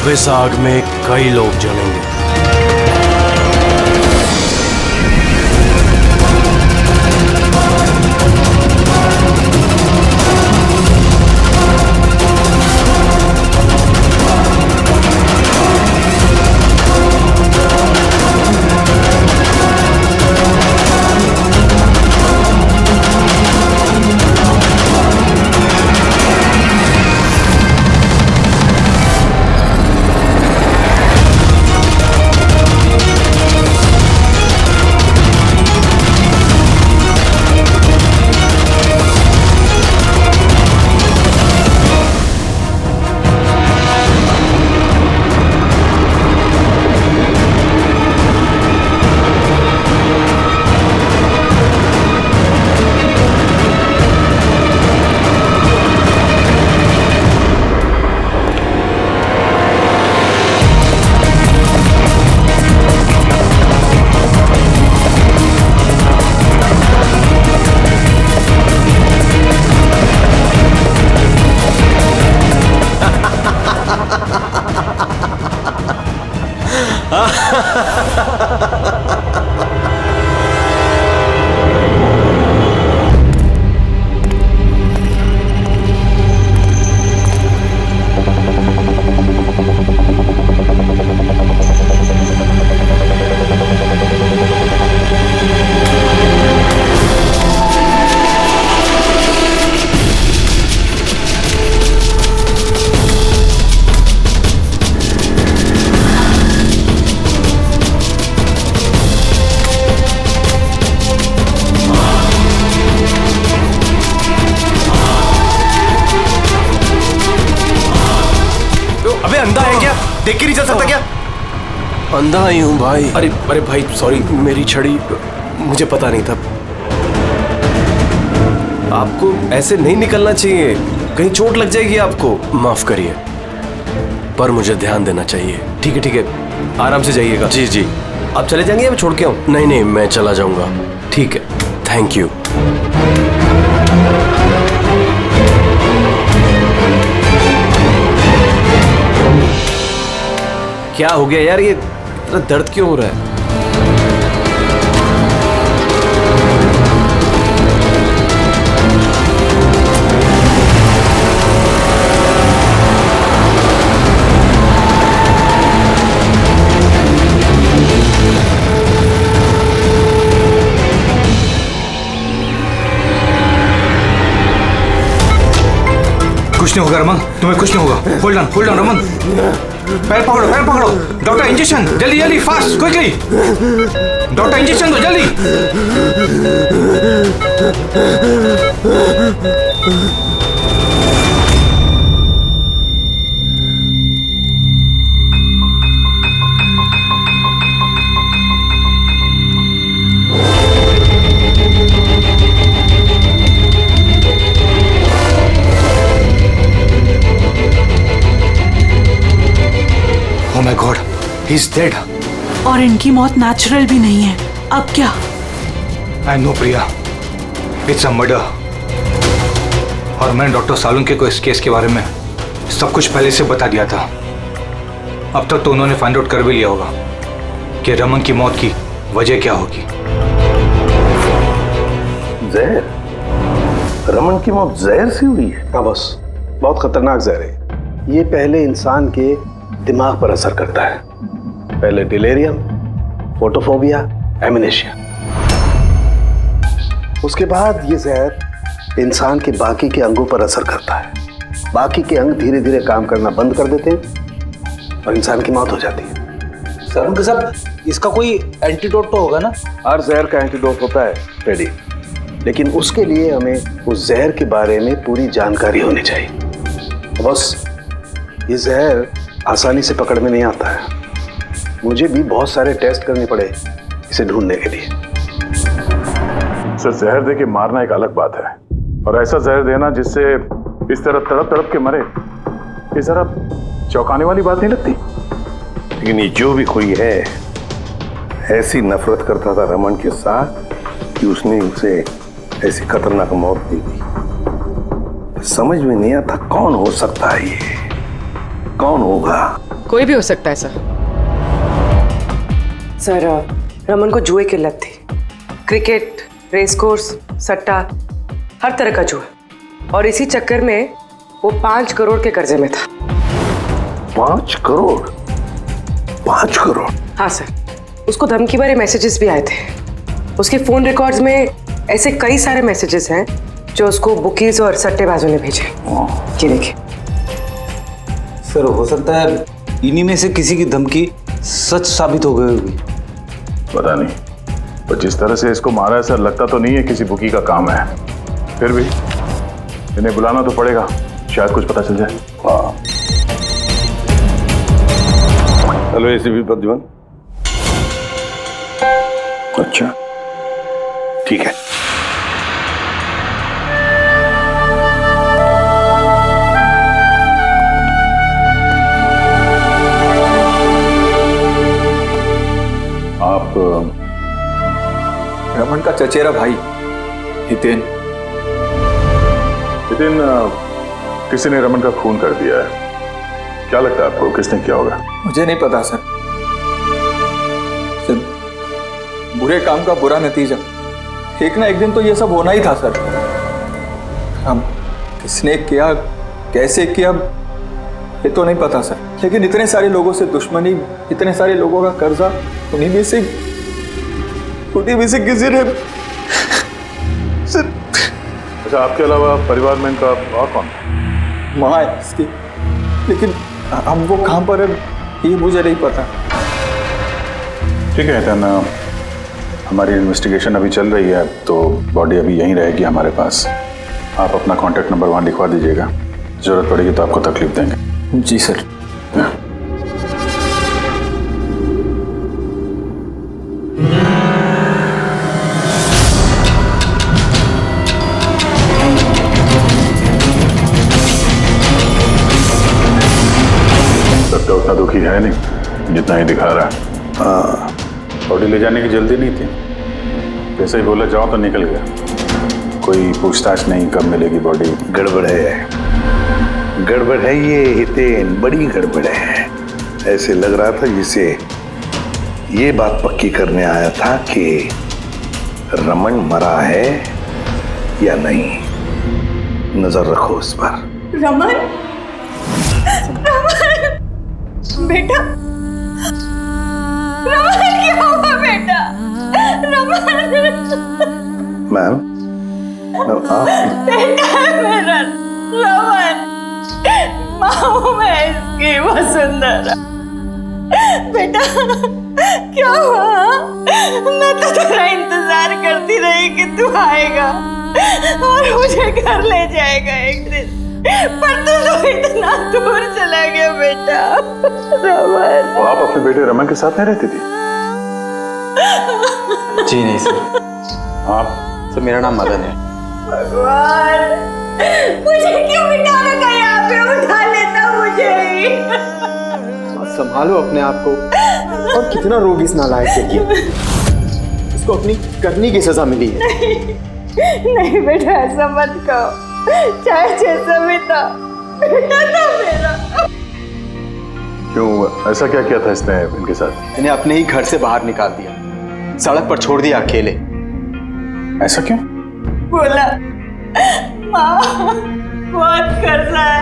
अब इस आग में कई लोग जलेंगे। अंधा है क्या? देख के नहीं चल सकता क्या? अंधा ही हूँ भाई। अरे अरे भाई सॉरी, मेरी छड़ी मुझे पता नहीं था। आपको ऐसे नहीं निकलना चाहिए, कहीं चोट लग जाएगी आपको। माफ करिए, पर मुझे ध्यान देना चाहिए। ठीक है, आराम से जाइएगा। जी जी। आप चले जाएंगे या मैं छोड़ के आऊँ? नहीं, मैं चला जाऊंगा। ठीक है, थैंक यू। क्या हो गया यार, ये इतना दर्द क्यों हो रहा है? कुछ नहीं होगा रमन, तुम्हें कुछ नहीं होगा। होल्ड ऑन रमन, पैर पकड़ो। डॉक्टर इंजेक्शन, जल्दी फास्ट, क्विकली। डॉक्टर इंजेक्शन दो जल्दी। Oh my God, he's dead. और इनकी मौत नेचुरल भी नहीं है। अब क्या? I know Priya, it's a murder. और मैंने डॉक्टर सालुंके को इस केस के बारे में सब कुछ पहले से बता दिया था। अब तक तो उन्होंने फाइंड आउट कर भी लिया होगा कि रमन की मौत की वजह क्या होगी। जहर? रमन की मौत जहर से हुई है? हाँ बस, बहुत खतरनाक जहर है ये। पहले इंसान के दिमाग पर असर करता है। पहले डिलेरियम, फोटोफोबिया, एमनेशिया। उसके बाद ये जहर इंसान के बाकी के अंगों पर असर करता है। बाकी के अंग धीरे धीरे काम करना बंद कर देते हैं और इंसान की मौत हो जाती है। सर साहब, इसका कोई एंटीडोट तो होगा ना? हर जहर का एंटीडोट होता है फ्रेडी, लेकिन उसके लिए हमें उस जहर के बारे में पूरी जानकारी होनी चाहिए। बस ये जहर आसानी से पकड़ में नहीं आता है। मुझे भी बहुत सारे टेस्ट करने पड़े इसे ढूंढने के लिए। सर, जहर दे के मारना एक अलग बात है, और ऐसा जहर देना जिससे इस तरह तड़प तड़प के मरे, ये जरा चौंकाने वाली बात नहीं लगती? लेकिन ये जो भी कोई है, ऐसी नफरत करता था रमन के साथ कि उसने उसे ऐसी खतरनाक मौत दी थी। समझ में नहीं आता कौन हो सकता है ये, कौन होगा? कोई भी हो सकता है सर। सर रमन को जुए की लत थी। क्रिकेट, रेस कोर्स, सट्टा, हर तरह का जुआ। और इसी चक्कर में वो 5 करोड़ के कर्जे में था। 5 करोड़? 5 करोड़? हाँ सर, उसको धमकी भरे मैसेजेस भी आए थे। उसके फोन रिकॉर्ड्स में ऐसे कई सारे मैसेजेस हैं जो उसको बुकीज और सट्टेबाजों ने भेजे। ये देखिए सर, हो सकता है इन्हीं में से किसी की धमकी सच साबित हो गई होगी। पता नहीं, पर जिस तरह से इसको मारा है सर, लगता तो नहीं है किसी बुकी का काम है। फिर भी इन्हें बुलाना तो पड़ेगा, शायद कुछ पता चल जाए। हाँ। Hello ACP Pradyuman. अच्छा ठीक है। आप रमन का चचेरा भाई हितेन। हितेन, किसी ने रमन का खून कर दिया है। क्या लगता है आपको किसने किया होगा? मुझे नहीं पता सर। बुरे काम का बुरा नतीजा। एक ना एक दिन तो ये सब होना ही था सर। हम किसने किया, कैसे किया, ये तो नहीं पता सर। लेकिन इतने सारे लोगों से दुश्मनी, इतने सारे लोगों का कर्जा, उन्हीं में से किसी ने अच्छा, आपके अलावा परिवार में इनका और कौन? माँ है इसकी, लेकिन हम वो कहाँ पर है ये मुझे नहीं पता। ठीक है हितेन, हमारी इन्वेस्टिगेशन अभी चल रही है, तो बॉडी अभी यहीं रहेगी हमारे पास। आप अपना कॉन्टैक्ट नंबर वहाँ लिखवा दीजिएगा, जरूरत पड़ेगी तो आपको तकलीफ देंगे। जी सर। सबका उतना दुखी है नहीं जितना ही दिखा रहा है। हाँ, बॉडी ले जाने की जल्दी नहीं थी, जैसे ही बोला जाओ तो निकल गया। कोई पूछताछ नहीं कब मिलेगी बॉडी। गड़बड़ है, गड़बड़ है ये हितेन, बड़ी गड़बड़ है। ऐसे लग रहा था जिसे ये बात पक्की करने आया था कि रमन मरा है या नहीं। नजर रखो उस पर। रमन, रमन बेटा, रमन क्या हुआ बेटा? रमन। मैम, आप बेटा मेरा रमन, माँ मैं इसकी वसुंधरा। बेटा क्या हुआ? मैं तो तेरा इंतजार करती रही कि तू आएगा और मुझे घर ले जाएगा एक दिन, पर तू तो इतना दूर चला गया बेटा। रमन, तो आप अपने बेटे रमन के साथ नहीं रहती थी? जी नहीं सर। आप? सर मेरा नाम मदन है। भगवान, मुझे क्यों बिठा रखा यहाँ पे? उठा लेता मुझे ही। संभालो अपने आप को। और कितना रोग इस नालायक के लिए। इसको अपनी करनी की सजा मिली है। नहीं बेटा, ऐसा मत कहो। चाहे जैसा भी था, बेटा था मेरा। क्यों, ऐसा क्या किया था इसने इनके साथ? इन्हें अपने ही घर से बाहर निकाल दिया, सड़क पर छोड़ दिया अकेले। ऐसा क्यों? बोला माँ बहुत कर्जा है,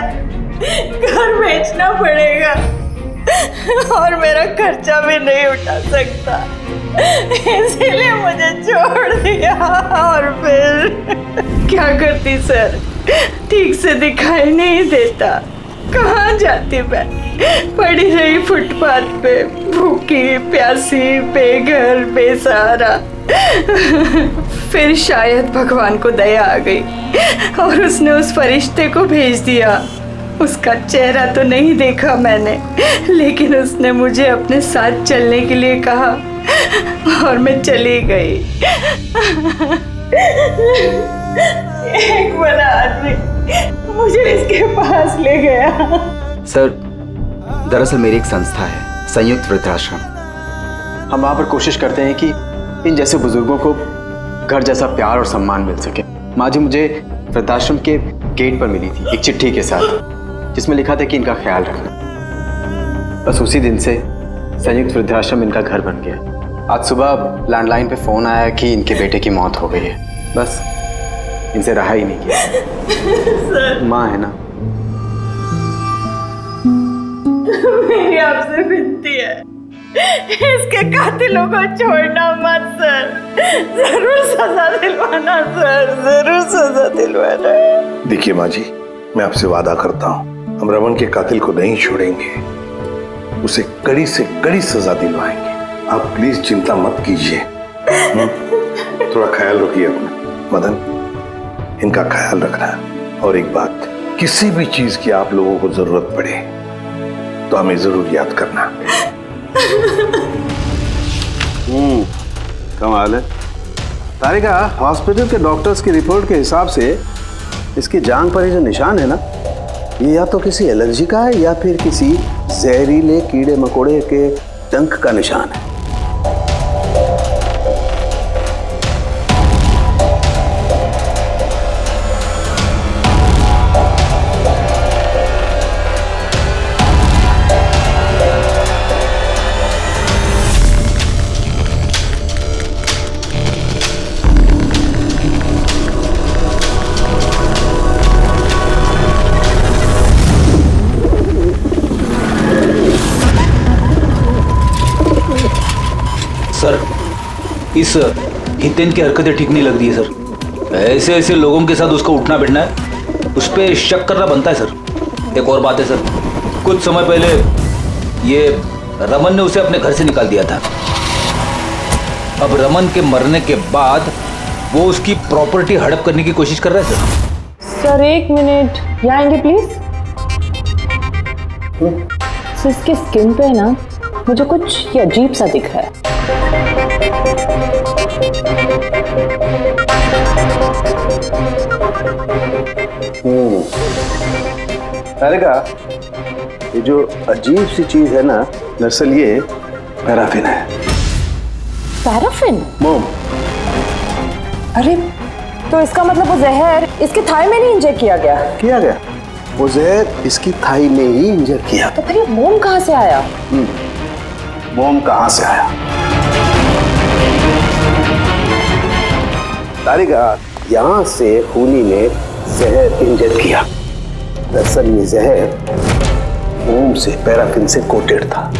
घर बेचना पड़ेगा और मेरा खर्चा भी नहीं उठा सकता, इसीलिए मुझे छोड़ दिया। और फिर क्या करती सर, ठीक से दिखाई नहीं देता। कहाँ जाती मैं? पड़ी रही फुटपाथ पे, भूखी प्यासी, बेघर बेसहारा। फिर शायद भगवान को दया आ गई और उसने उस फरिश्ते को भेज दिया। उसका चेहरा तो नहीं देखा मैंने, लेकिन उसने मुझे अपने साथ चलने के लिए कहा और मैं चली गई। एक बड़ा आदमी मुझे इसके पास ले गया। सर, दरअसल मेरी एक संस्था है, संयुक्त वृद्धाश्रम। हम वहाँ पर कोशिश करते हैं कि इन जैसे बुजुर्गों को घर जैसा प्यार और सम्मान मिल सके। माँ जी मुझे वृद्धाश्रम के गेट पर मिली थी एक चिट्ठी के साथ, जिसमें लिखा था कि इनका ख्याल रखना। बस उसी दिन से संयुक्त वृद्धाश्रम इनका घर बन गया। आज सुबह लैंडलाइन पे फोन आया कि इनके बेटे की मौत हो गई है। बस इनसे रहा ही नहीं गया। माँ है ना। मेरी आपसे विनती है, इसके कातिलों को छोड़ना मत सर। जरूर सजा दिलवाना सर, जरूर सजा दिलवाना। देखिए माँ जी, मैं आपसे वादा करता हूँ, हम रमन के कातिल को नहीं छोड़ेंगे, उसे कड़ी से कड़ी सजा दिलवाएंगे। आप प्लीज चिंता मत कीजिए। थोड़ा ख्याल रखिए अपना। मदन, इनका ख्याल रखना। और एक बात, किसी भी चीज की आप लोगों को जरूरत पड़े तो हमें जरूर याद करना। कमाल है। तारिका, हॉस्पिटल के डॉक्टर्स की रिपोर्ट के हिसाब से इसकी जांघ पर ये जो निशान है ना, ये या तो किसी एलर्जी का है या फिर किसी जहरीले कीड़े मकोड़े के डंक का निशान है। सर, इस हितेन की हरकतें ठीक नहीं लग रही है सर। ऐसे ऐसे लोगों के साथ उसका उठना बैठना है, उस पर शक करना बनता है सर। एक और बात है सर, कुछ समय पहले ये रमन ने उसे अपने घर से निकाल दिया था। अब रमन के मरने के बाद वो उसकी प्रॉपर्टी हड़प करने की कोशिश कर रहा है सर। सर एक मिनट, यहाँ आएंगे प्लीज। सर इसके स्किन पे ना मुझे कुछ ये अजीब सा दिख रहा है। तारिका, ये जो अजीब सी चीज है ना, दरअसल ये पैराफिन है। पैराफिन? मोम। अरे तो इसका मतलब वो जहर इसके थाई में नहीं इंजेक्ट किया गया? किया गया, वो जहर इसकी थाई में ही इंजेक्ट किया। तो फिर ये मोम कहाँ से आया? मोम कहाँ से आया? तारिका, यहाँ से खूनी ने जहर इंजेक्ट किया। दरअसल ये जहर मोम से, पैराफिन से कोटेड था,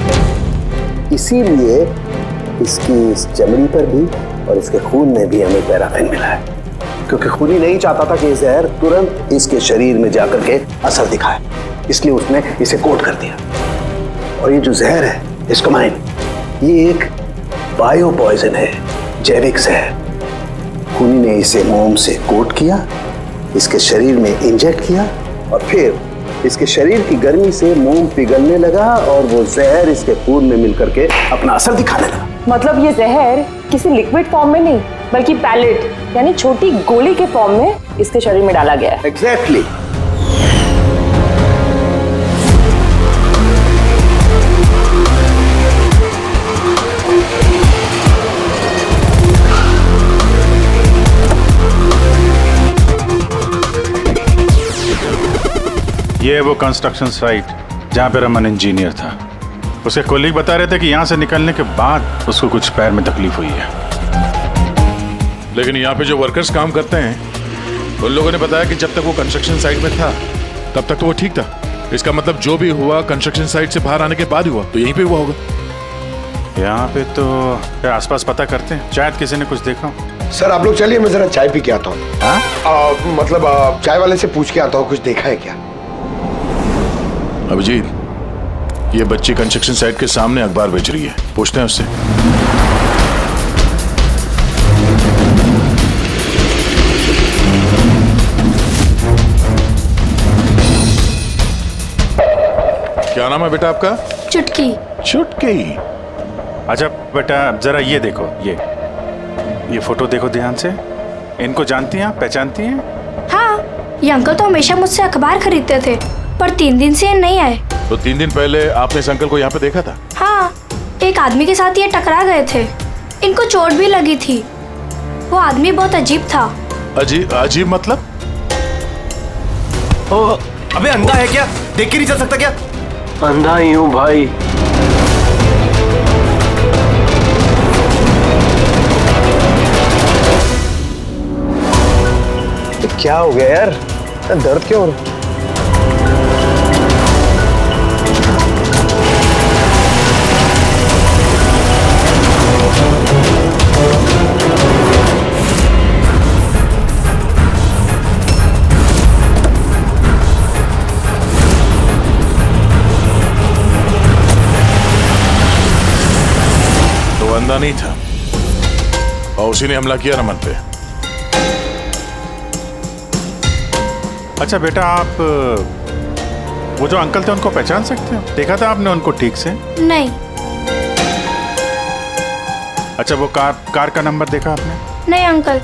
इसीलिए इसकी इस चमड़ी पर भी और इसके खून में भी हमें पैराफिन मिला है। क्योंकि खूनी नहीं चाहता था कि जहर तुरंत इसके शरीर में जाकर के असर दिखाए, इसलिए उसने इसे कोट कर दिया। और ये जो जहर है, एस्कोमाइन, ये एक बायो पॉइजन है, जैविक जहर। खूनी ने इसे मोम से कोट किया, इसके शरीर में इंजेक्ट किया और फिर इसके शरीर की गर्मी से मोम पिघलने लगा और वो जहर इसके खून में मिलकर के अपना असर दिखाने लगा। मतलब ये जहर किसी लिक्विड फॉर्म में नहीं बल्कि पैलेट यानी छोटी गोली के फॉर्म में इसके शरीर में डाला गया है। एग्जैक्टली। ये है वो कंस्ट्रक्शन साइट जहाँ पे रमन इंजीनियर था। उसके कोलीग बता रहे थे कि यहाँ से निकलने के बाद उसको कुछ पैर में तकलीफ हुई है। लेकिन यहाँ पे जो वर्कर्स काम करते हैं उन लोगों ने बताया कि जब तक वो कंस्ट्रक्शन साइट में था तब तक तो वो ठीक था। इसका मतलब जो भी हुआ कंस्ट्रक्शन साइट से बाहर आने के बाद हुआ, तो यहीं पे हुआ होगा। यहाँ पे तो फिर आसपास पता करते हैं, शायद किसी ने कुछ देखा। सर आप लोग चलिए, मैं जरा चाय पी के आता हूँ। मतलब चाय वाले से पूछ के आता हूँ कुछ देखा है क्या। अभिजीत, ये बच्ची कंस्ट्रक्शन साइट के सामने अखबार बेच रही है, पूछते हैं उससे। क्या नाम है बेटा आपका? चुटकी। चुटकी। अच्छा बेटा, जरा ये देखो, ये फोटो देखो ध्यान से। इनको जानती हैं, पहचानती हैं? हाँ, ये अंकल तो हमेशा मुझसे अखबार खरीदते थे, पर 3 दिन से ये नहीं आए। तो 3 दिन पहले आपने इस अंकल को यहाँ पे देखा था? हाँ, एक आदमी के साथ ये टकरा गए थे, इनको चोट भी लगी थी। वो आदमी बहुत अजीब था। अजीब मतलब? अबे अंधा है क्या? देख के नहीं चल सकता क्या? अंधा ही हूँ भाई। क्या हो गया यार, दर्द क्यों हो रहा? तो अंधा नहीं था और उसी ने हमला किया रमन पे। अच्छा बेटा, आप वो जो अंकल थे उनको पहचान सकते हो? देखा था आपने उनको ठीक से? नहीं। अच्छा, वो कार का नंबर देखा आपने? नहीं अंकल,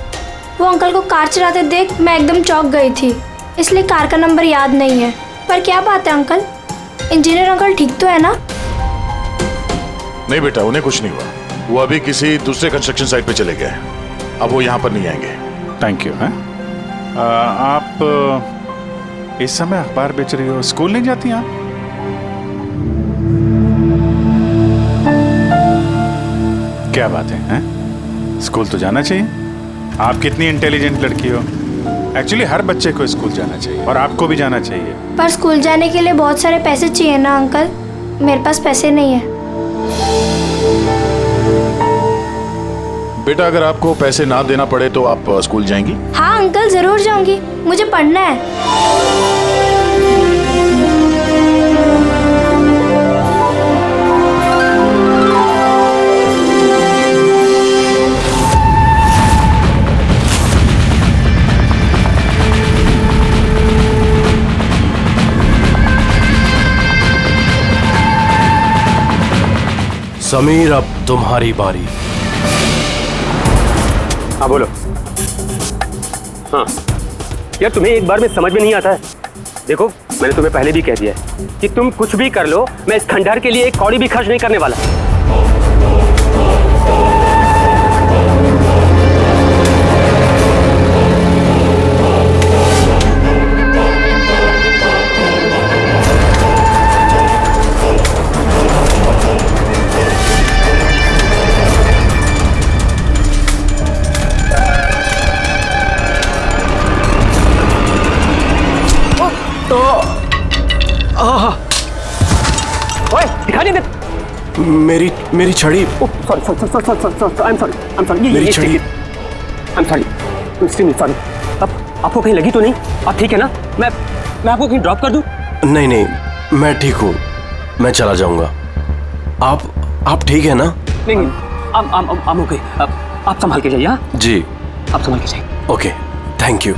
वो अंकल को कार चलाते देख मैं एकदम चौंक गई थी, इसलिए कार का नंबर याद नहीं है। पर क्या बात है अंकल, इंजीनियर अंकल ठीक तो है ना? नहीं बेटा, उन्हें कुछ नहीं हुआ। वो अभी किसी दूसरे कंस्ट्रक्शन साइट पे चले गए, अब वो यहाँ पर नहीं आएंगे। Thank you. हैं आप इस समय अखबार बेच रही हो, स्कूल नहीं जाती आप? क्या बात है, हैं? स्कूल तो जाना चाहिए। आप कितनी इंटेलिजेंट लड़की हो। एक्चुअली हर बच्चे को स्कूल जाना चाहिए और आपको भी जाना चाहिए। पर स्कूल जाने के लिए बहुत सारे पैसे चाहिए ना अंकल, मेरे पास पैसे नहीं है। बेटा, अगर आपको पैसे ना देना पड़े तो आप स्कूल जाएंगी? हाँ अंकल, जरूर जाऊंगी, मुझे पढ़ना है। समीर, अब तुम्हारी बारी। हाँ बोलो। हाँ यार, तुम्हें एक बार में समझ में नहीं आता है। देखो, मैंने तुम्हें पहले भी कह दिया है कि तुम कुछ भी कर लो, मैं इस खंडहर के लिए एक कौड़ी भी खर्च नहीं करने वाला। ओए, दिखा नहीं दे। मेरी छड़ी। मेरी छड़ी। अब आपको कहीं लगी तो नहीं? आप ठीक है ना? मैं आपको कहीं ड्रॉप कर दूं? नहीं नहीं, मैं ठीक हूँ, मैं चला जाऊंगा। आप ठीक है ना? नहीं, I'm okay। आप संभाल के जाइए। हाँ जी, आप संभाल के जाइए। Okay, thank you.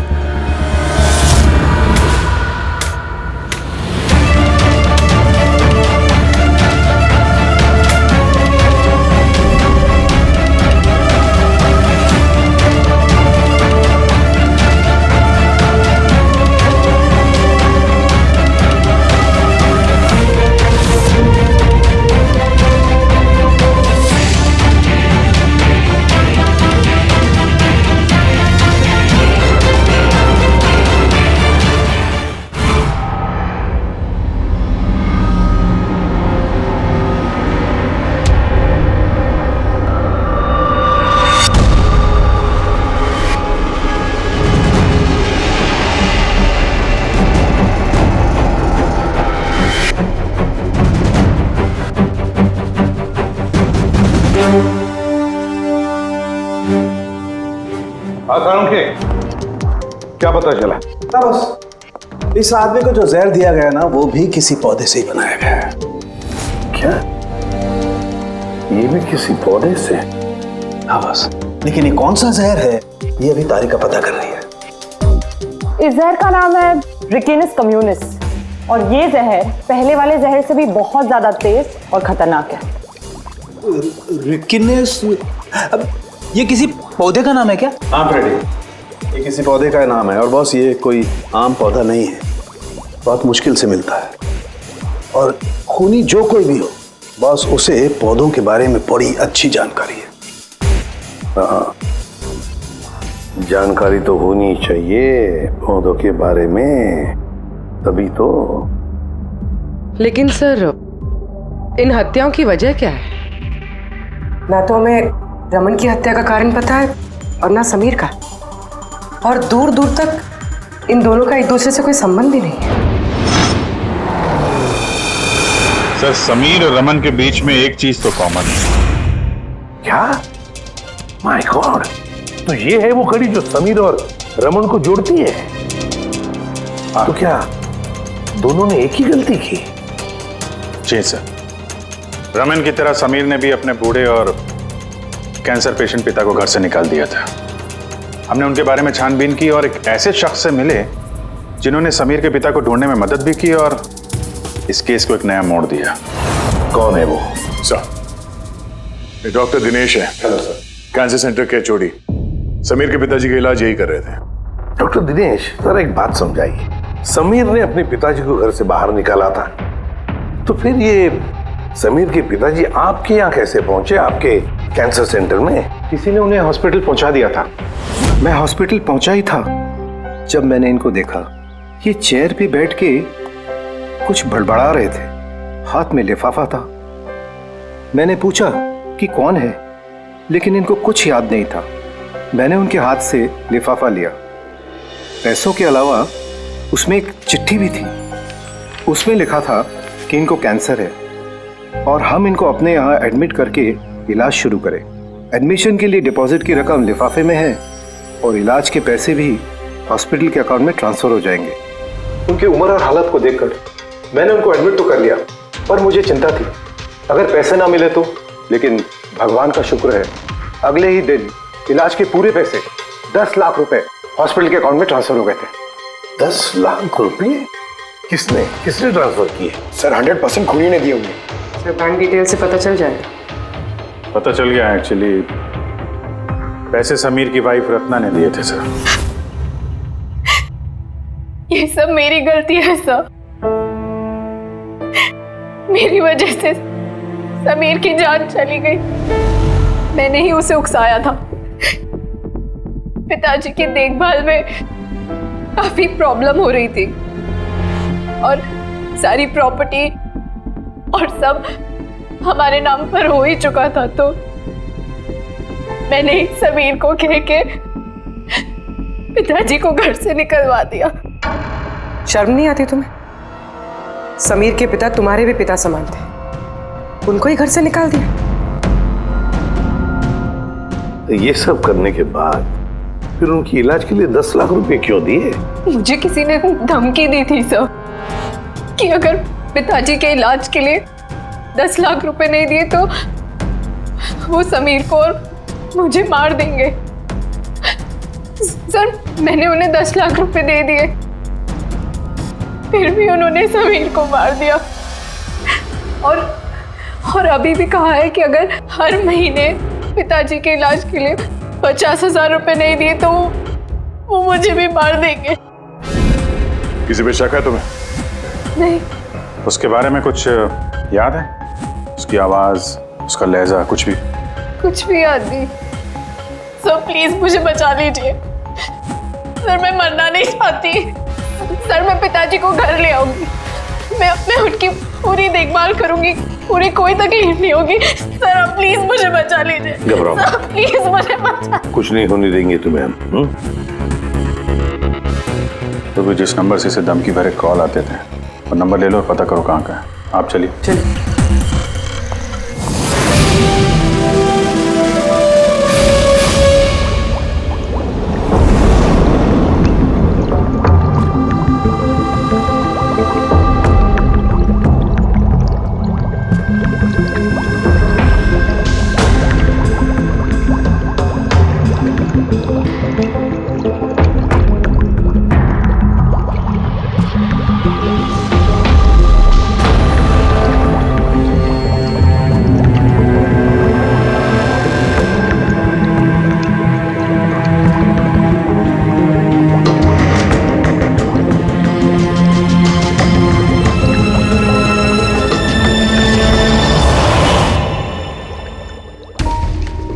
क्या पता चला? बस इस आदमी को जो जहर दिया गया ना, वो भी किसी पौधे से ही बनाया गया है। क्या? ये भी किसी पौधे से? हाँ बस, लेकिन ये कौन सा जहर है, ये अभी तारिका पता कर रही है। इस जहर का नाम है रिकिनस कम्युनिस, और ये जहर पहले वाले जहर से भी बहुत ज्यादा तेज और खतरनाक है। रिकिनस? ये किसी पौधे का नाम है क्या? हाँ फ्रेडी, ये किसी पौधे का नाम है। और बॉस, ये कोई आम पौधा नहीं है, बहुत मुश्किल से मिलता है। और खूनी जो कोई भी हो बॉस, उसे पौधों के बारे में बड़ी अच्छी जानकारी है। हाँ, जानकारी तो होनी चाहिए पौधों के बारे में, तभी तो। लेकिन सर, इन हत्याओं की वजह क्या है? ना तो हमें रमन की हत्या का कारण पता है और ना समीर का, और दूर दूर तक इन दोनों का एक दूसरे से कोई संबंध ही नहीं है। सर, समीर और रमन के बीच में एक चीज तो कॉमन है। क्या? माय गॉड, तो ये है वो कड़ी जो समीर और रमन को जोड़ती है। तो क्या दोनों ने एक ही गलती की? जी सर, रमन की तरह समीर ने भी अपने बूढ़े और कैंसर पेशेंट पिता को घर से निकाल दिया था। हमने उनके बारे में छानबीन की और एक ऐसे शख्स से मिले जिन्होंने समीर के पिता को ढूंढने में मदद भी की और इस केस को एक नया मोड़ दिया। कौन है वो? सर, ये डॉक्टर दिनेश है। Hello sir. कैंसर सेंटर के चोरी। समीर के पिताजी का इलाज यही कर रहे थे। डॉक्टर दिनेश, सर एक बात समझाइए। समीर ने अपने पिताजी को घर से बाहर निकाला था, तो फिर ये समीर के पिताजी आपके यहाँ कैसे पहुंचे, आपके कैंसर सेंटर में? किसी ने उन्हें हॉस्पिटल पहुंचा दिया था। मैं हॉस्पिटल पहुंचा ही था जब मैंने इनको देखा। ये चेयर पे बैठ के कुछ बड़बड़ा रहे थे, हाथ में लिफाफा था। मैंने पूछा कि कौन है, लेकिन इनको कुछ याद नहीं था। मैंने उनके हाथ से लिफाफा लिया। पैसों के अलावा उसमें एक चिट्ठी भी थी। उसमें लिखा था कि इनको कैंसर है और हम इनको अपने यहाँ एडमिट करके इलाज शुरू करें। एडमिशन के लिए डिपॉजिट की रकम लिफाफे में है और इलाज के पैसे भी हॉस्पिटल के अकाउंट में ट्रांसफर हो जाएंगे। उनकी उम्र और हालत को देखकर मैंने उनको एडमिट तो कर लिया, पर मुझे चिंता थी अगर पैसे ना मिले तो। लेकिन भगवान का शुक्र है, अगले ही दिन इलाज के पूरे पैसे 10 लाख रुपए हॉस्पिटल के अकाउंट में ट्रांसफर हो गए थे। 10 लाख रुपए? किसने ट्रांसफर किए? सर 100% खूनी ने दिए होंगे। सर, बैंक डिटेल से पता चल जाएगा। पता चल गया। एक्चुअली पैसे समीर की वाइफ रत्ना ने दिए थे सर। ये सब मेरी गलती है सर। मेरी वजह से समीर की जान चली गई। मैंने ही उसे उकसाया था। पिताजी की देखभाल में काफी प्रॉब्लम हो रही थी और सारी प्रॉपर्टी और सब हमारे नाम पर हो ही चुका था, तो मैंने ही समीर को कह के पिताजी को घर से निकलवा दिया। शर्म नहीं आती तुम्हें? समीर के पिता तुम्हारे भी पिता समान थे, उनको ही घर से निकाल दिया। ये सब करने के बाद फिर उनकी इलाज के लिए 10 लाख रुपए क्यों दिए? मुझे किसी ने धमकी दी थी सर कि अगर पिताजी के इलाज के लिए 10 लाख रुपए नहीं दिए तो वो समीर को और मुझे मार देंगे। सर, मैंने उन्हें 10 लाख रुपए दे दिए, फिर भी उन्होंने समीर को मार दिया। और अभी भी कहा है कि अगर हर महीने पिताजी के इलाज के लिए 50,000 रुपए नहीं दिए तो वो मुझे भी मार देंगे। किसी पे शक है तुम्हें? नहीं। उसके बारे में कुछ याद है? उसकी आवाज, उसका लहजा, कुछ भी? कुछ भी याद नहीं। सर प्लीज मुझे बचा लीजिए। सर मैं मरना नहीं चाहती। सर मैं पिताजी को घर ले आऊंगी। मैं उनकी पूरी देखभाल करूंगी, पूरी कोई तकलीफ नहीं होगी। सर आप प्लीज मुझे बचा लीजिए। घबराओ मत। सर प्लीज मुझे बचा। कुछ नहीं होने देंगे तुम्हें हम। तो भी जिस नंबर से इसे धमकी भरे कॉल आते थे, वो नंबर ले लो और पता करो कहाँ का है। आप चलिए।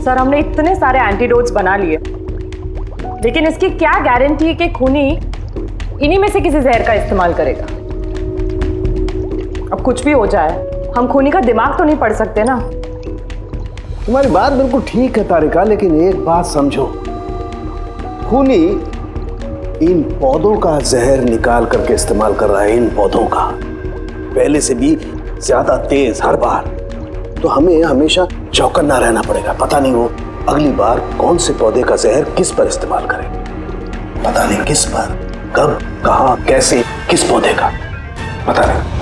सर हमने इतने सारे एंटीडोट्स बना लिए, लेकिन इसकी क्या गारंटी है कि खूनी इन्हीं में से किसी जहर का इस्तेमाल करेगा? अब कुछ भी हो जाए, हम खूनी का दिमाग तो नहीं पढ़ सकते ना। तुम्हारी बात बिल्कुल ठीक है तारिका, लेकिन एक बात समझो, खूनी इन पौधों का जहर निकाल करके इस्तेमाल कर रहा है, इन पौधों का पहले से भी ज्यादा तेज हर बार। तो हमें हमेशा चौकन्ना रहना पड़ेगा। पता नहीं वो अगली बार कौन से पौधे का जहर किस पर इस्तेमाल करे, पता नहीं किस पर, कब, कहां, कैसे, किस पौधे का, पता नहीं।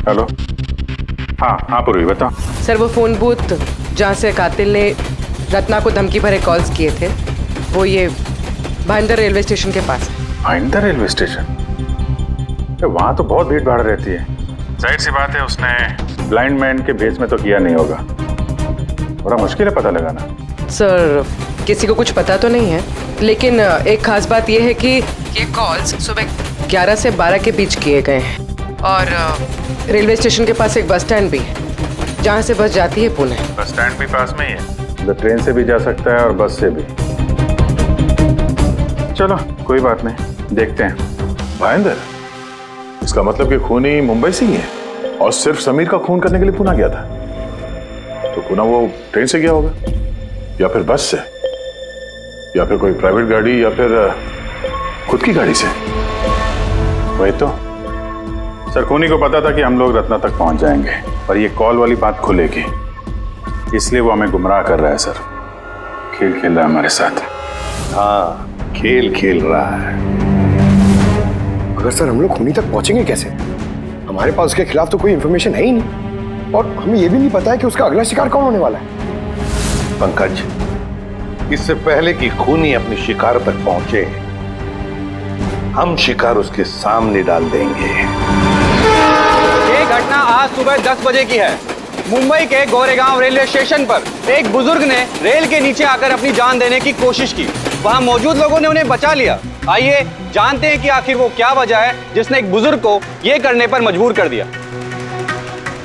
हेलो। हाँ पूर्वी बताओ। सर वो फोन बूथ जहाँ से कातिल ने रत्ना को धमकी भरे कॉल्स किए थे, वो ये भाईंदर रेलवे स्टेशन के पास है। Bhayandar railway station? वहाँ तो बहुत भीड़ भाड़ रहती है। जाहिर सी बात है उसने ब्लाइंड मैन के भेस में तो किया नहीं होगा। बड़ा मुश्किल है पता लगाना। सर किसी को कुछ पता तो नहीं है, लेकिन एक खास बात यह है कि ये कॉल्स सुबह 11 से 12 के बीच किए गए हैं और रेलवे स्टेशन के पास एक बस स्टैंड भी है जहाँ से बस जाती है पुणे। बस स्टैंड भी पास में ही है, तो ट्रेन से भी जा सकता है और बस से भी। चलो कोई बात नहीं, देखते हैं। भाईंदर, इसका मतलब कि खूनी मुंबई से ही है और सिर्फ समीर का खून करने के लिए पुणे गया था। तो पुणे वो ट्रेन से गया होगा या फिर बस से या फिर कोई प्राइवेट गाड़ी या फिर खुद की गाड़ी से। वही तो सर, खूनी को पता था कि हम लोग रत्ना तक पहुंच जाएंगे, पर ये कॉल वाली बात खुलेगी, इसलिए वो हमें गुमराह कर रहा है सर। खेल खेल रहा है हमारे साथ। हाँ, खेल खेल रहा है। मगर सर हम लोग खूनी तक पहुंचेंगे कैसे? हमारे पास उसके खिलाफ तो कोई इंफॉर्मेशन है ही नहीं और हमें यह भी नहीं पता है कि उसका अगला शिकार कौन होने वाला है। पंकज, इससे पहले कि खूनी अपनी शिकार तक पहुंचे, हम शिकार उसके सामने डाल देंगे। ये घटना आज सुबह 10 बजे की है। मुंबई के गोरेगांव रेलवे स्टेशन पर एक बुजुर्ग ने रेल के नीचे आकर अपनी जान देने की कोशिश की। वहां मौजूद लोगों ने उन्हें बचा लिया। आइए जानते हैं कि आखिर वो क्या वजह है जिसने एक बुजुर्ग को ये करने पर मजबूर कर दिया।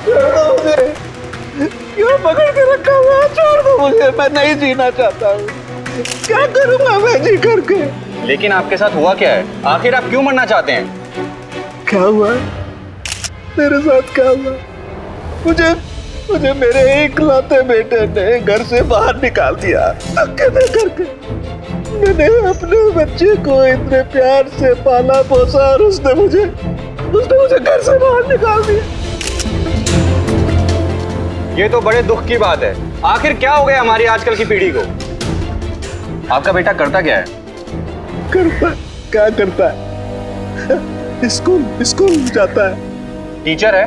मुझे क्यों पकड़ के रखा हुआ? छोड़ दो मुझे, मैं नहीं जीना चाहता हूँ। क्या करूँगा मैं जी करके? लेकिन आपके साथ हुआ क्या है? आखिर आप क्यों मरना चाहते हैं? क्या हुआ? मेरे साथ क्या हुआ? मुझे मेरे इकलौते बेटे ने घर से बाहर निकाल दिया अकेले करके। मैंने अपने बच्चे को इतने प्यार से पाला पोसा और उसने मुझे घर से बाहर निकाल दिया। ये तो बड़े दुख की बात है। आखिर क्या हो गया हमारी आजकल की पीढ़ी को? आपका बेटा करता क्या है? क्या करता है? स्कूल जाता है। टीचर है?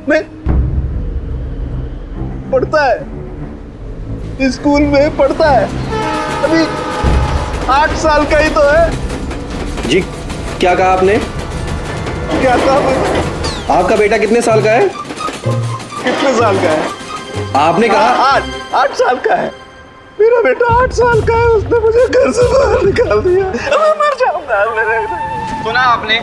नहीं, पढ़ता है, स्कूल में पढ़ता है। अभी 8 साल का ही तो है। जी क्या कहा आपने? क्या कहा? आपका बेटा कितने साल का है? कितने साल का है? आपने कहा 8 साल का है। मेरा बेटा 8 साल का है, उसने मुझे घर से बाहर निकाल दिया। मैं मर जाऊंगा। सुना आपने?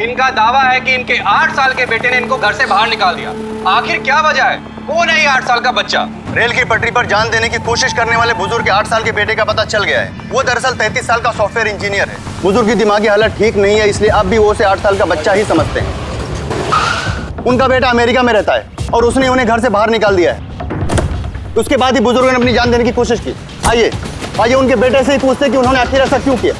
इनका दावा है कि इनके 8 साल के बेटे ने इनको घर से बाहर निकाल दिया। आखिर क्या वजह है? कौन है ये 8 साल का बच्चा? रेल की पटरी पर जान देने की कोशिश करने वाले बुजुर्ग के 8 साल के बेटे का पता चल गया है। वो दरअसल 33 साल का सॉफ्टवेयर इंजीनियर है। बुजुर्ग की दिमागी हालत ठीक नहीं है, इसलिए अब भी वो उसे 8 साल का बच्चा ही समझते हैं। उनका बेटा अमेरिका में रहता है और उसने उन्हें घर से बाहर निकाल दिया है। उसके बाद ही बुजुर्ग ने अपनी जान देने की कोशिश की। आइए उनके बेटे से ही पूछते कि उन्होंने आखिर ऐसा क्यों किया।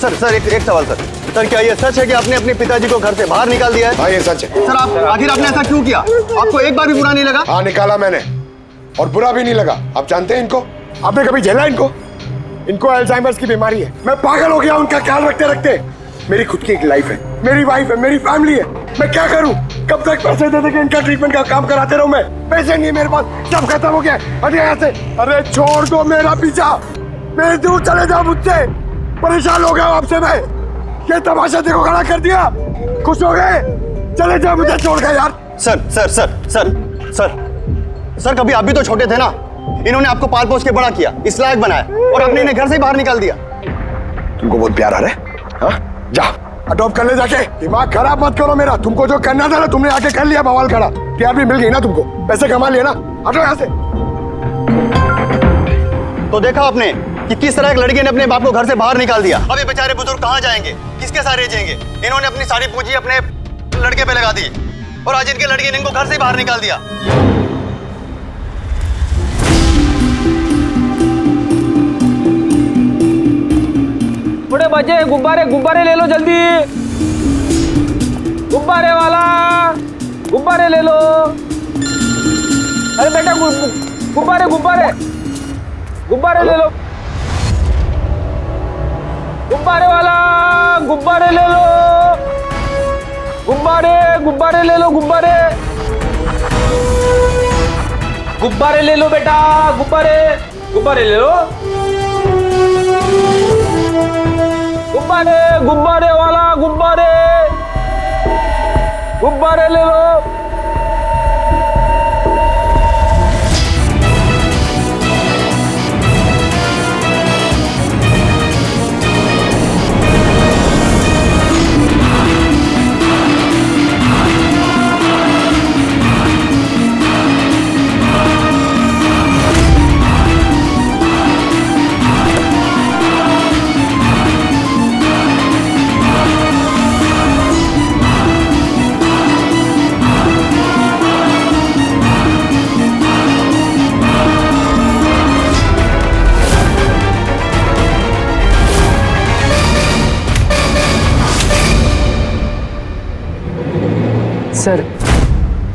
सर एक सवाल सर, क्या ये सच है कि आपने अपने पिताजी को घर से बाहर निकाल दिया है? हाँ ये सच है। सर आखिर आपने ऐसा क्यों किया? आपको एक बार भी बुरा नहीं लगा? हाँ निकाला मैंने और बुरा भी नहीं लगा। आप जानते हैं इनको? आपने कभी झेला इनको अल्जाइमर्स की बीमारी है। मैं पागल हो गया उनका ख्याल रखते रखते। मेरी खुद की एक लाइफ है, मेरी वाइफ है, मेरी फैमिली है। मैं क्या करूं? कब तक पैसे दे के इनका ट्रीटमेंट का काम कराते रहूं? मैं पैसे नहीं है मेरे पास, सब खत्म हो गया। अरे यहाँ से, अरे छोड़ दो मेरा पीछा, मेरे दूर चले जाओ मुझसे। परेशान हो गया आपसे मैं। ये तमाशा देखो खड़ा कर दिया। खुश हो गए? चले जाओ मुझे छोड़ के यार। सर कभी आप भी तो छोटे थे ना। इन्होंने आपको पाल पोस के बड़ा किया, इस लायक बनाया और आपने इन्हें घर से बाहर निकाल दिया। तुमको बहुत प्यार आ रहा है? हाँ? अडॉप्ट कर ले जाके। दिमाग खराब मत करो मेरा, तुमको जो करना था ना तुमने आके कर लिया, बवाल खड़ा। प्यार भी मिल गई ना तुमको, पैसे कमा लिए ना, हटो यहाँ से। तो देखा आपने कि किस तरह एक लड़के ने अपने बाप को घर से बाहर निकाल दिया। अब ये बेचारे बुजुर्ग कहाँ जाएंगे, किसके सहारे जिएंगे? इन्होंने अपनी सारी पूंजी अपने लड़के पे लगा दी और आज इनके लड़के ने इनको घर से बाहर निकाल दिया। बड़े बच्चे गुब्बारे गुब्बारे ले लो जल्दी, गुब्बारे वाला गुब्बारे ले लो। अरे बेटा गुब्बारे गुब्बारे गुब्बारे ले लो, गुब्बारे वाला गुब्बारे ले लो, गुब्बारे गुब्बारे ले लो, गुब्बारे गुब्बारे ले लो बेटा, गुब्बारे गुब्बारे ले लो, गुब्बारे गुब्बारे वाला गुब्बारे गुब्बारे ले लो।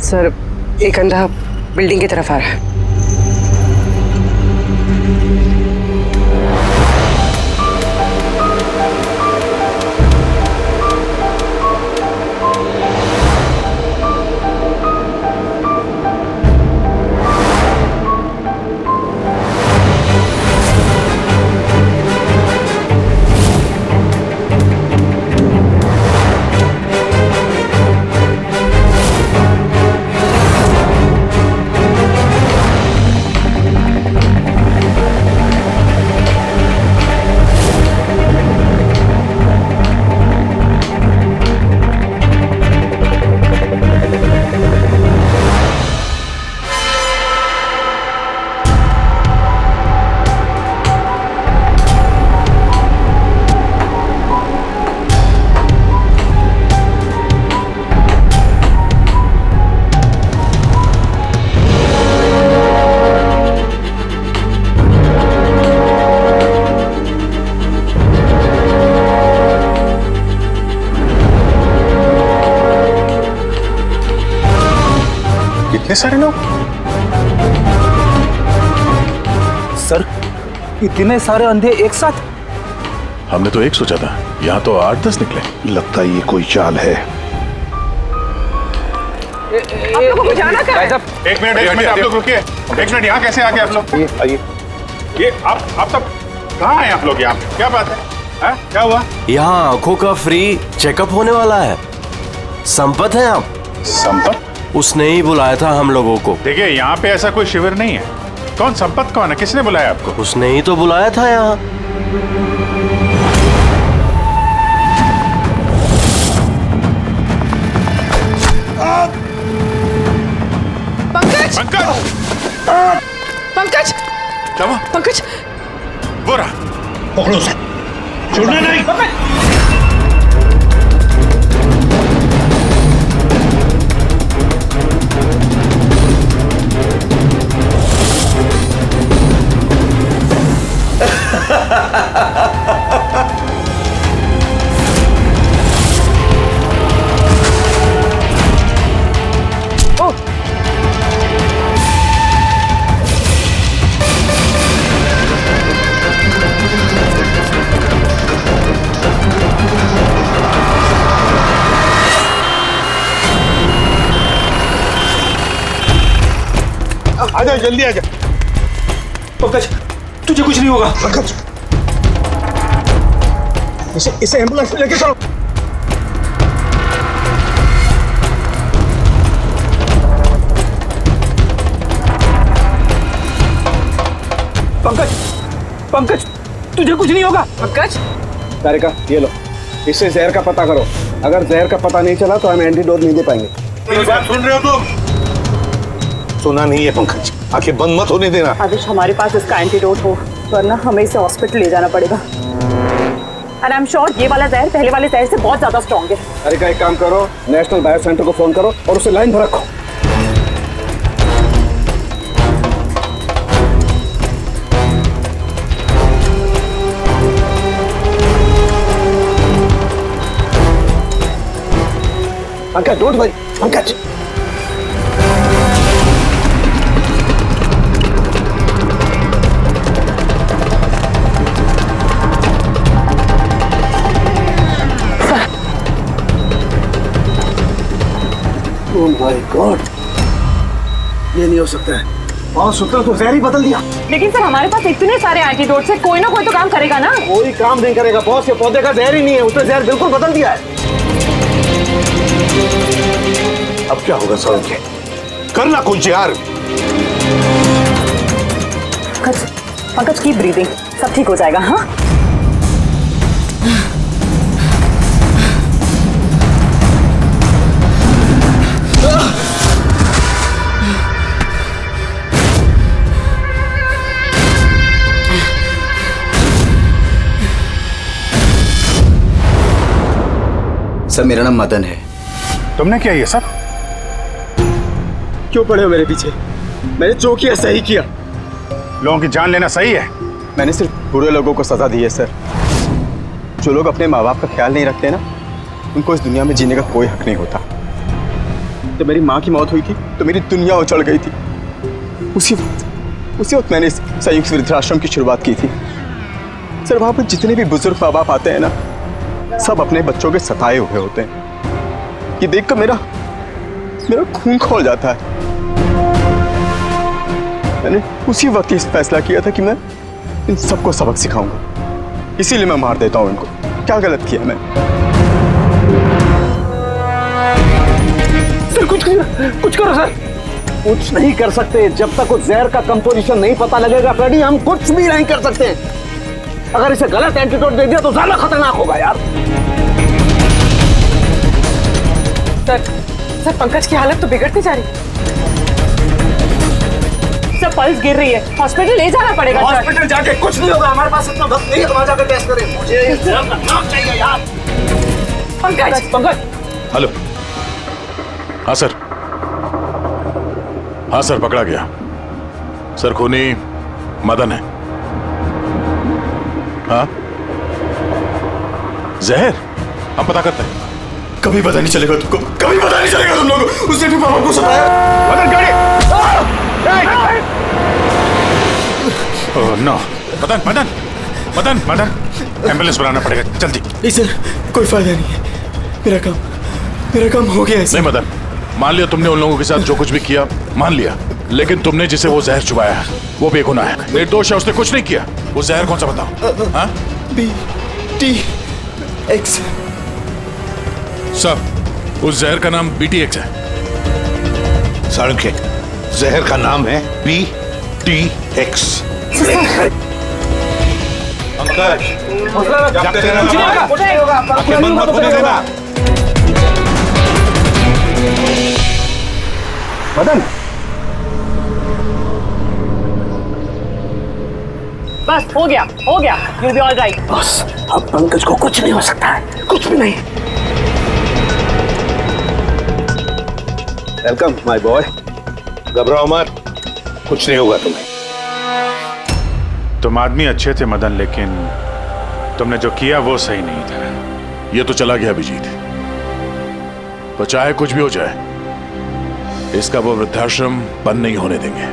सर एक अंधा बिल्डिंग की तरफ आ रहा है। इतने सारे लोग? सर इतने सारे अंधे एक साथ? हमने तो एक सोचा था, यहाँ तो 8-10 निकले। लगता है ये कोई चाल है। आप लोगों को जाना कहाँ है? एक मिनट आप लोग रुकिए। एक मिनट, यहाँ कैसे आके आप लोग? आइए। ये आप सब कहाँ हैं आप लोग? यहाँ क्या बात है? क्या हुआ? यहाँ आंखों का फ्री चेकअप होने वाला है। संपत है आप? संपत? उसने ही बुलाया था हम लोगों को। देखिए यहाँ पे ऐसा कोई शिविर नहीं है। कौन संपत कौन है? किसने बुलाया आपको? उसने ही तो बुलाया था यहाँ। पंकज पंकज पंकज क्या? पंकज वो रहा, पकड़ो उसे, छोड़ना नहीं। आजा, जल्दी आजा। पंकज तुझे कुछ नहीं होगा। पंकज इसे एम्बुलेंस में लेके चलो। पंकज पंकज तुझे कुछ नहीं होगा। पंकज तारिका ये लो, इससे जहर का पता करो। अगर जहर का पता नहीं चला तो हम एंटीडोट नहीं दे पाएंगे। मेरी बात सुन रहे हो तुम? सुना नहीं है पंकज, आंखें बंद मत होने देना। आदिश, हमारे पास इसका एंटीडोट हो, वरना हमें इसे हॉस्पिटल ले जाना पड़ेगा। एंड आई एम श्योर ये वाला जहर पहले वाले जहर से बहुत ज्यादा स्ट्रॉन्ग है। अरे का एक काम करो, नेशनल बायो सेंटर को फोन करो और उसे लाइन पर रखो। Pankaj, don't worry, Pankaj. Oh my God, ये नहीं हो सकता है। और सूत्र तो जहर ही बदल दिया। लेकिन सर हमारे पास इतने सारे एंटीडोट्स है, कोई ना कोई तो काम करेगा ना। कोई काम नहीं करेगा बॉस, ये पौधे का जहर ही नहीं है, उसने जहर बिल्कुल बदल दिया है। अब क्या होगा सौरभ? करना कुछ यार। पंकज की ब्रीदिंग, सब ठीक हो जाएगा। हाँ सर, मेरा नाम मदन है। तुमने क्या ये सब? क्यों पड़े हो मेरे पीछे? मैंने जो किया सही किया। लोगों की जान लेना सही है? मैंने सिर्फ बुरे लोगों को सजा दी है सर। जो लोग अपने माँ बाप का ख्याल नहीं रखते ना, उनको इस दुनिया में जीने का कोई हक नहीं होता। जब मेरी माँ की मौत हुई थी तो मेरी दुनिया उछल गई थी। उसी वक्त मैंने संयुक्त वृद्धाश्रम की शुरुआत की थी। सर, वहाँ पर जितने भी बुजुर्ग माँ बाप आते हैं ना, सब अपने बच्चों के सताए हुए होते हैं। ये देखकर मेरा खून खौल जाता है। मैंने उसी वक्त इस फैसला किया था कि मैं इन सबको सबक सिखाऊंगा, इसीलिए मैं मार देता हूं इनको। क्या गलत किया मैं? सर कुछ करो सर। कुछ नहीं कर सकते जब तक उस जहर का कंपोजिशन नहीं पता लगेगा फ्रेडी, हम कुछ भी नहीं कर सकते। अगर इसे गलत एंटीडोट दे दिया तो ज्यादा खतरनाक होगा यार। सर पंकज की हालत तो बिगड़ती जा रही है। सर पल्स गिर रही है, हॉस्पिटल ले जाना पड़ेगा। हॉस्पिटल जाके कुछ नहीं होगा, हमारे पास इतना वक्त नहीं है वहां जाकर टेस्ट करें। मुझे इस जहर का नाम चाहिए यार। पंकज। हेलो। हाँ सर, हाँ सर, पकड़ा गया। सर खूनी मदन है। हाँ, जहर हम पता करते हैं। कभी पता नहीं चलेगा तुमको, कभी पता नहीं चलेगा तुम लोगों को। उसने भी पापा को सताया। मदन, गाड़ी! ओह नो, मदन, एम्बुलेंस बुलाना पड़ेगा जल्दी। नहीं सर, कोई फायदा नहीं है। मेरा काम हो गया है। नहीं मदन, मान लिया तुमने उन लोगों के साथ जो कुछ भी किया, मान लिया, लेकिन तुमने जिसे वो जहर चुबाया है वो बेगुनाह है, निर्दोष है, उसने कुछ नहीं किया। वो जहर कौन सा बताओ? हाँ? BTX। सब उस जहर का नाम BTX है। सड़क के जहर का नाम है BTX। मदन, बस हो गया, you'll be all right। बस अब पंकज को कुछ नहीं हो सकता है, कुछ भी नहीं। Welcome my boy. घबराओ मत, कुछ नहीं होगा तुम्हें। तुम आदमी अच्छे थे मदन, लेकिन तुमने जो किया वो सही नहीं था। ये तो चला गया अभिजीत, तो चाहे कुछ भी हो जाए, इसका वो वृद्धाश्रम बंद नहीं होने देंगे।